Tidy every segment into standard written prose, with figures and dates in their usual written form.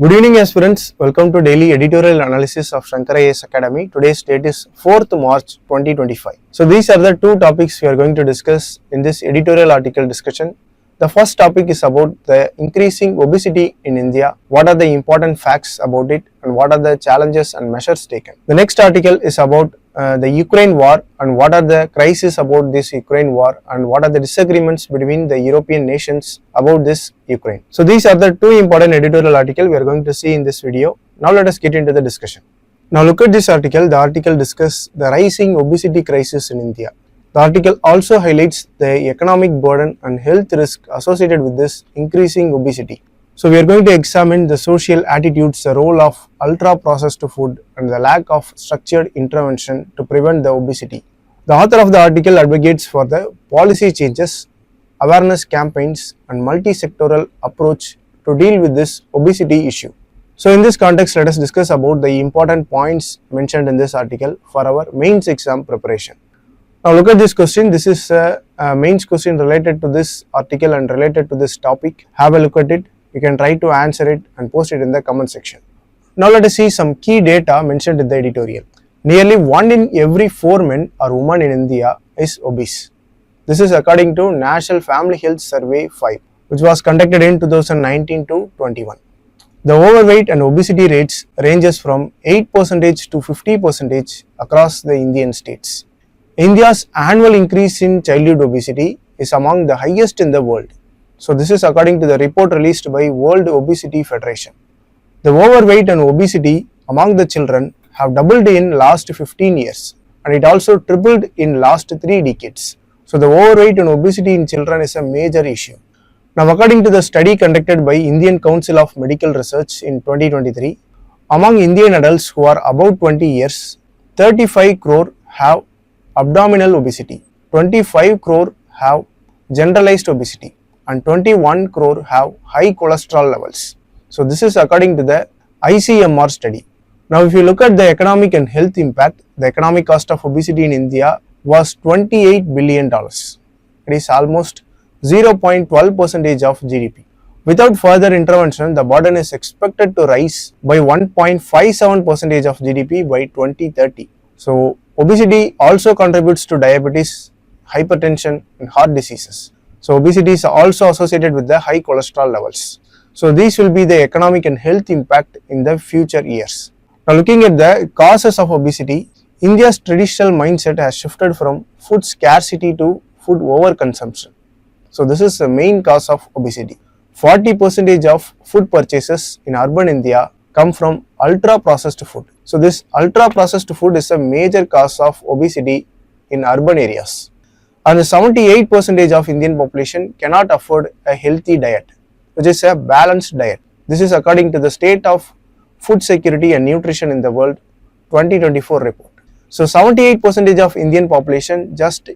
Good evening aspirants, welcome to daily editorial analysis of Shankar IAS Academy. Today's date is 4th March 2025. So these are the two topics we are going to discuss in this editorial article discussion. The first topic is about the increasing obesity in India, what are the important facts about it and what are the challenges and measures taken. The next article is about the Ukraine war and what are the crises about this Ukraine war and what are the disagreements between the European nations about this Ukraine. So these are the two important editorial articles we are going to see in this video. Now let us get into the discussion. Now look at this article. The article discusses the rising obesity crisis in India. The article also highlights the economic burden and health risk associated with this increasing obesity. So we are going to examine the social attitudes, the role of ultra-processed food and the lack of structured intervention to prevent the obesity. The author of the article advocates for the policy changes, awareness campaigns and multi-sectoral approach to deal with this obesity issue. So in this context, let us discuss about the important points mentioned in this article for our mains exam preparation. Now look at this question. This is a mains question related to this article and related to this topic. Have a look at it. You can try to answer it and post it in the comment section. Now let us see some key data mentioned in the editorial. Nearly 1 in every 4 men or women in India is obese. This is according to National Family Health Survey 5, which was conducted in 2019 to 21. The overweight and obesity rates ranges from 8% to 50% across the Indian states. India's annual increase in childhood obesity is among the highest in the world. So this is according to the report released by World Obesity Federation. The overweight and obesity among the children have doubled in last 15 years and it also tripled in last 3 decades. So the overweight and obesity in children is a major issue. Now according to the study conducted by Indian Council of Medical Research in 2023, among Indian adults who are above 20 years, 35 crore have abdominal obesity, 25 crore have generalized obesity and 21 crore have high cholesterol levels. So this is according to the ICMR study. Now if you look at the economic and health impact, the economic cost of obesity in India was $28 billion. It is almost 0.12% of GDP. Without further intervention, the burden is expected to rise by 1.57% of GDP by 2030. So obesity also contributes to diabetes, hypertension and heart diseases. So obesity is also associated with the high cholesterol levels. So these will be the economic and health impact in the future years. Now looking at the causes of obesity, India's traditional mindset has shifted from food scarcity to food overconsumption. So this is the main cause of obesity. 40% of food purchases in urban India come from ultra-processed food. So this ultra-processed food is a major cause of obesity in urban areas. And 78% of Indian population cannot afford a healthy diet, which is a balanced diet. This is according to the State of Food Security and Nutrition in the World 2024 report. So 78% of Indian population just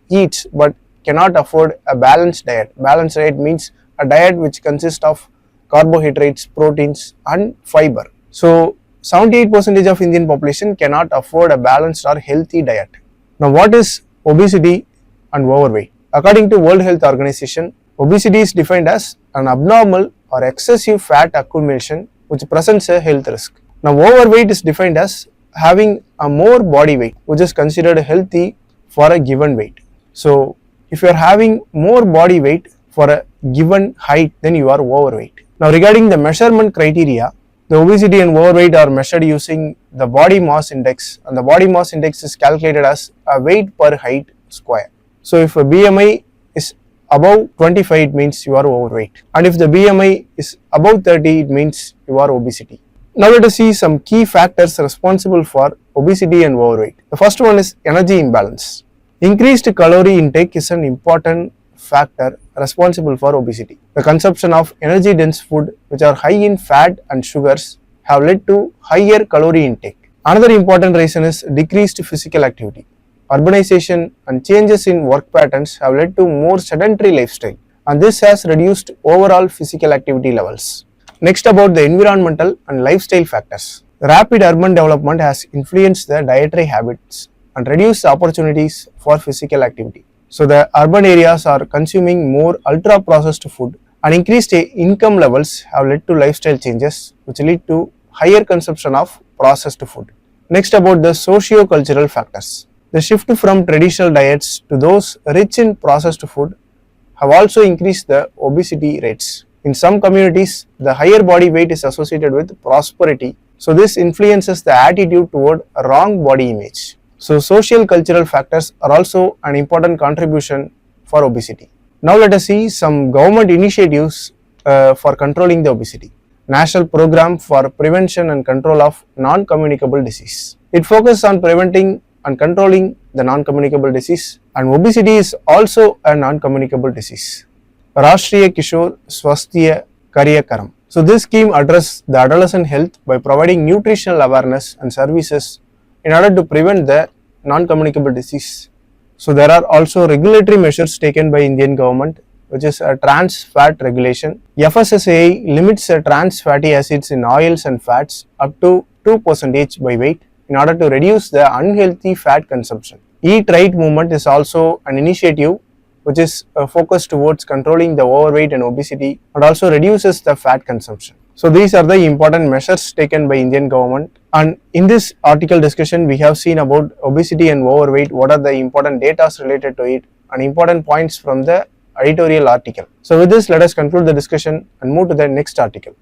eats but cannot afford a balanced diet. Balanced diet means a diet which consists of carbohydrates, proteins and fiber. So 78% of Indian population cannot afford a balanced or healthy diet. Now what is obesity and overweight? According to World Health Organization, obesity is defined as an abnormal or excessive fat accumulation which presents a health risk. Now overweight is defined as having a more body weight which is considered healthy for a given weight. So if you are having more body weight for a given height, then you are overweight. Now regarding the measurement criteria, the obesity and overweight are measured using the body mass index, and the body mass index is calculated as a weight per height square. So if a BMI is above 25, it means you are overweight, and if the BMI is above 30, it means you are obesity. Now let us see some key factors responsible for obesity and overweight. The first one is energy imbalance. Increased calorie intake is an important factor responsible for obesity. The consumption of energy dense food which are high in fat and sugars have led to higher calorie intake. Another important reason is decreased physical activity. Urbanization and changes in work patterns have led to more sedentary lifestyle, and this has reduced overall physical activity levels. Next, about the environmental and lifestyle factors. The rapid urban development has influenced the dietary habits and reduced opportunities for physical activity. So the urban areas are consuming more ultra processed food And increased income levels have led to lifestyle changes which lead to higher consumption of processed food. Next, about the socio-cultural factors. The shift from traditional diets to those rich in processed food have also increased the obesity rates. In some communities, the higher body weight is associated with prosperity, so this influences the attitude toward a wrong body image. So social cultural factors are also an important contribution for obesity. Now let us see some government initiatives for controlling the obesity. National Program for Prevention and Control of Non-Communicable Disease. It focuses on preventing and controlling the non-communicable disease, and obesity is also a non-communicable disease. Rashtriya Kishore Swasthya Karyakaram. So this scheme addresses the adolescent health by providing nutritional awareness and services in order to prevent the non-communicable disease. So there are also regulatory measures taken by Indian government, which is a trans fat regulation. FSSAI limits trans fatty acids in oils and fats up to 2% by weight in order to reduce the unhealthy fat consumption. Eat Right movement is also an initiative which is focused towards controlling the overweight and obesity and also reduces the fat consumption. So these are the important measures taken by Indian government, and in this article discussion we have seen about obesity and overweight, what are the important data related to it and important points from the editorial article. So with this, let us conclude the discussion and move to the next article.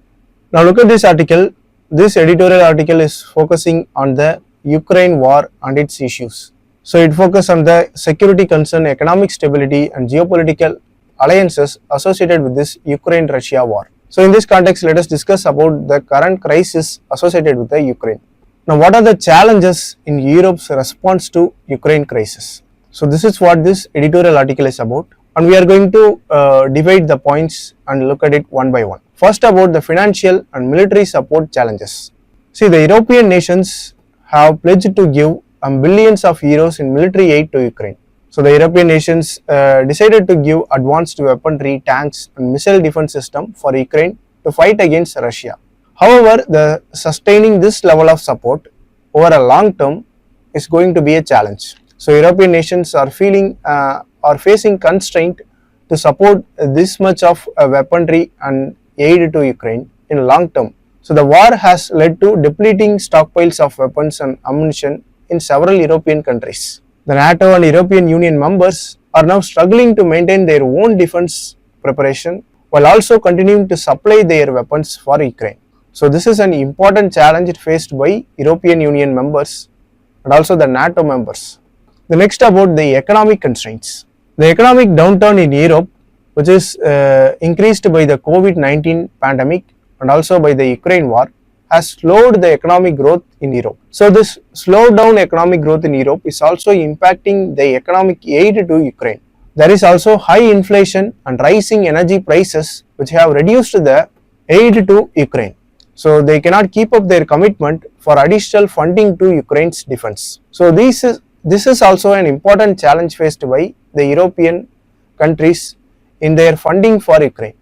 Now look at this article. This editorial article is focusing on the Ukraine war and its issues. So it focuses on the security concern, economic stability and geopolitical alliances associated with this Ukraine-Russia war. So in this context, let us discuss about the current crisis associated with the Ukraine. Now what are the challenges in Europe's response to Ukraine crisis? So this is what this editorial article is about, and we are going to divide the points and look at it one by one. First, about the financial and military support challenges. See, the European nations have pledged to give billions of euros in military aid to Ukraine. So the European nations decided to give advanced weaponry, tanks and missile defense system for Ukraine to fight against Russia. However, the sustaining this level of support over a long term is going to be a challenge. So European nations are facing constraint to support this much of weaponry and aid to Ukraine in long term. So the war has led to depleting stockpiles of weapons and ammunition in several European countries. The NATO and European Union members are now struggling to maintain their own defense preparation while also continuing to supply their weapons for Ukraine. So this is an important challenge faced by European Union members and also the NATO members. The next, about the economic constraints. The economic downturn in Europe, which is increased by the COVID-19 pandemic and also by the Ukraine war, has slowed the economic growth in Europe. So this slowed down economic growth in Europe is also impacting the economic aid to Ukraine. There is also high inflation and rising energy prices which have reduced the aid to Ukraine. So they cannot keep up their commitment for additional funding to Ukraine's defense. So this is also an important challenge faced by the European countries in their funding for Ukraine.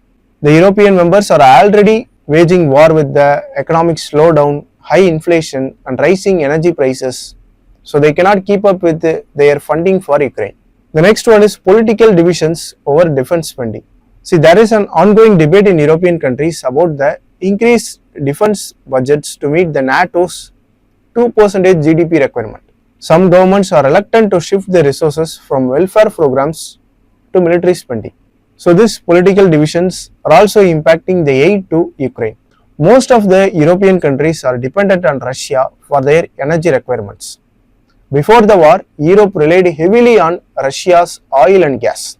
The European members are already waging war with the economic slowdown, high inflation and rising energy prices, so they cannot keep up with their funding for Ukraine. The next one is political divisions over defense spending. See, there is an ongoing debate in European countries about the increased defense budgets to meet the NATO's 2% GDP requirement. Some governments are reluctant to shift their resources from welfare programs to military spending. So these political divisions are also impacting the aid to Ukraine. Most of the European countries are dependent on Russia for their energy requirements. Before the war, Europe relied heavily on Russia's oil and gas.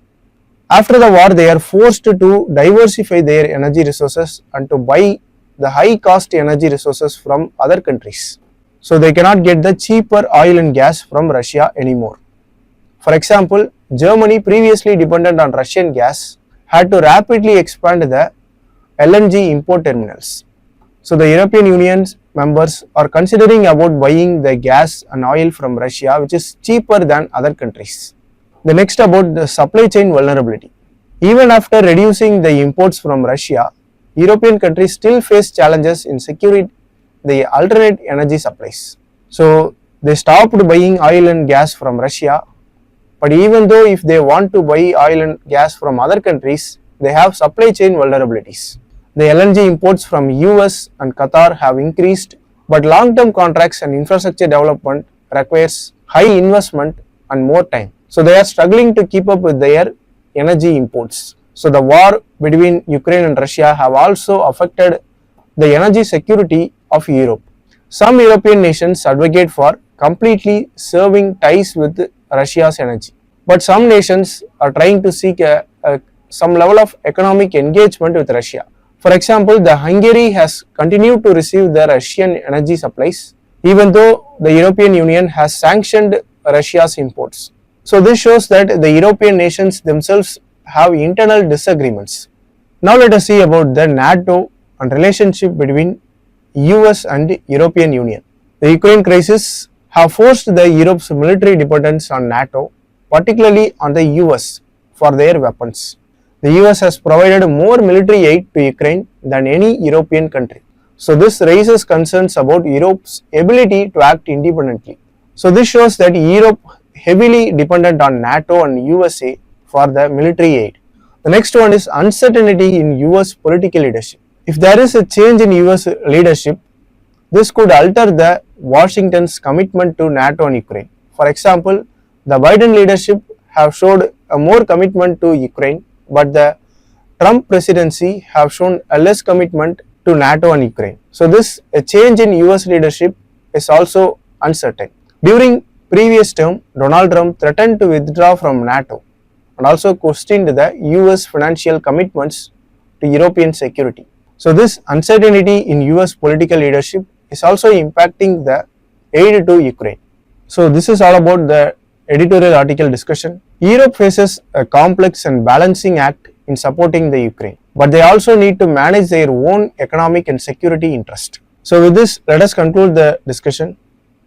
After the war, they are forced to diversify their energy resources and to buy the high cost energy resources from other countries. So they cannot get the cheaper oil and gas from Russia anymore. For example, Germany, previously dependent on Russian gas, had to rapidly expand the LNG import terminals. So the European Union members are considering about buying the gas and oil from Russia, which is cheaper than other countries. The next, about the supply chain vulnerability. Even after reducing the imports from Russia, European countries still face challenges in securing the alternate energy supplies. So they stopped buying oil and gas from Russia, but even though if they want to buy oil and gas from other countries, they have supply chain vulnerabilities. The LNG imports from US and Qatar have increased, but long-term contracts and infrastructure development requires high investment and more time. So they are struggling to keep up with their energy imports. So the war between Ukraine and Russia have also affected the energy security of Europe. Some European nations advocate for completely severing ties with Russia's energy. But some nations are trying to seek some level of economic engagement with Russia. For example, the Hungary has continued to receive the Russian energy supplies, even though the European Union has sanctioned Russia's imports. So this shows that the European nations themselves have internal disagreements. Now let us see about the NATO and relationship between US and European Union. The Ukraine crisis have forced the Europe's military dependence on NATO, particularly on the US, for their weapons. The US has provided more military aid to Ukraine than any European country. So this raises concerns about Europe's ability to act independently. So this shows that Europe heavily dependent on NATO and USA for the military aid. The next one is uncertainty in US political leadership. If there is a change in US leadership, this could alter the Washington's commitment to NATO and Ukraine. For example, the Biden leadership have showed a more commitment to Ukraine, but the Trump presidency have shown a less commitment to NATO and Ukraine. So this a change in US leadership is also uncertain. During previous term, Donald Trump threatened to withdraw from NATO and also questioned the US financial commitments to European security. So this uncertainty in US political leadership is also impacting the aid to Ukraine. So this is all about the editorial article discussion. Europe faces a complex and balancing act in supporting the Ukraine, but they also need to manage their own economic and security interest. So with this, let us conclude the discussion.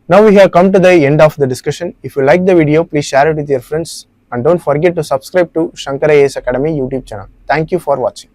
Now we have come to the end of the discussion. If you like the video, please share it with your friends and don't forget to subscribe to Shankar IAS Academy YouTube channel. Thank you for watching.